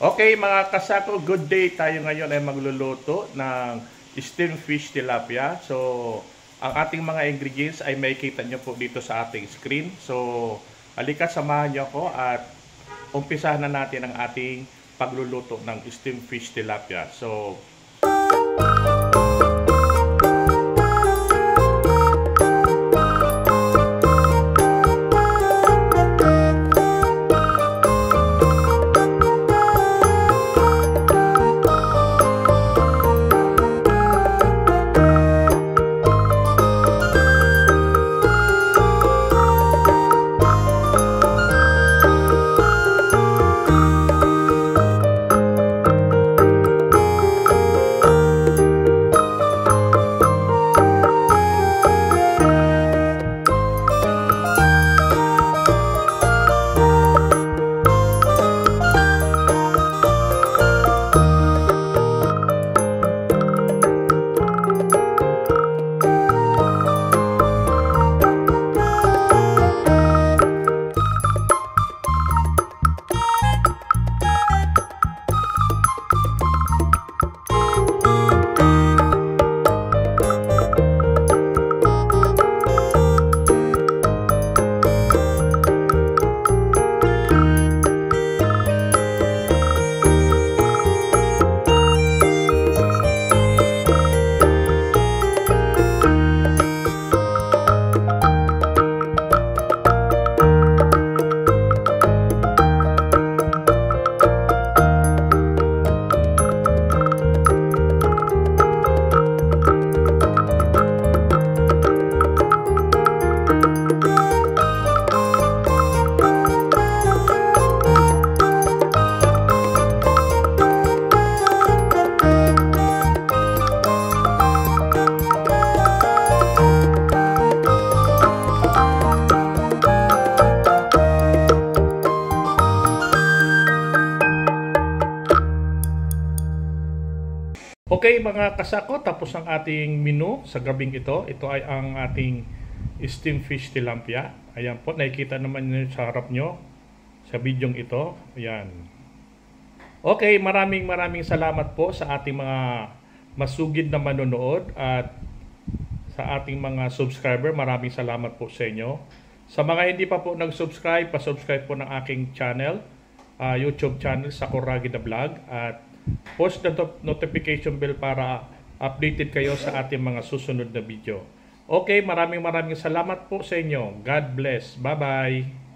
Okay mga kasako, good day. Tayo ngayon ay magluluto ng steamed fish tilapia. So, ang ating mga ingredients ay makikita nyo po dito sa ating screen. So, halika samahan nyo ako at umpisahan na natin ang ating pagluluto ng steamed fish tilapia. So, okay mga kasako, tapos ang ating menu sa gabing ito. Ito ay ang ating steamed fish tilapia. Ayan po, nakikita naman nyo sa harap nyo sa bidyong ito. Ayan. Okay, maraming salamat po sa ating mga masugid na manonood at sa ating mga subscriber. Maraming salamat po sa inyo. Sa mga hindi pa po nag-subscribe, pa-subscribe po ng aking channel, YouTube channel, Sakuragi the Vlog, at post the notification bell para updated kayo sa ating mga susunod na video. Okay, maraming salamat po sa inyo. God bless. Bye-bye.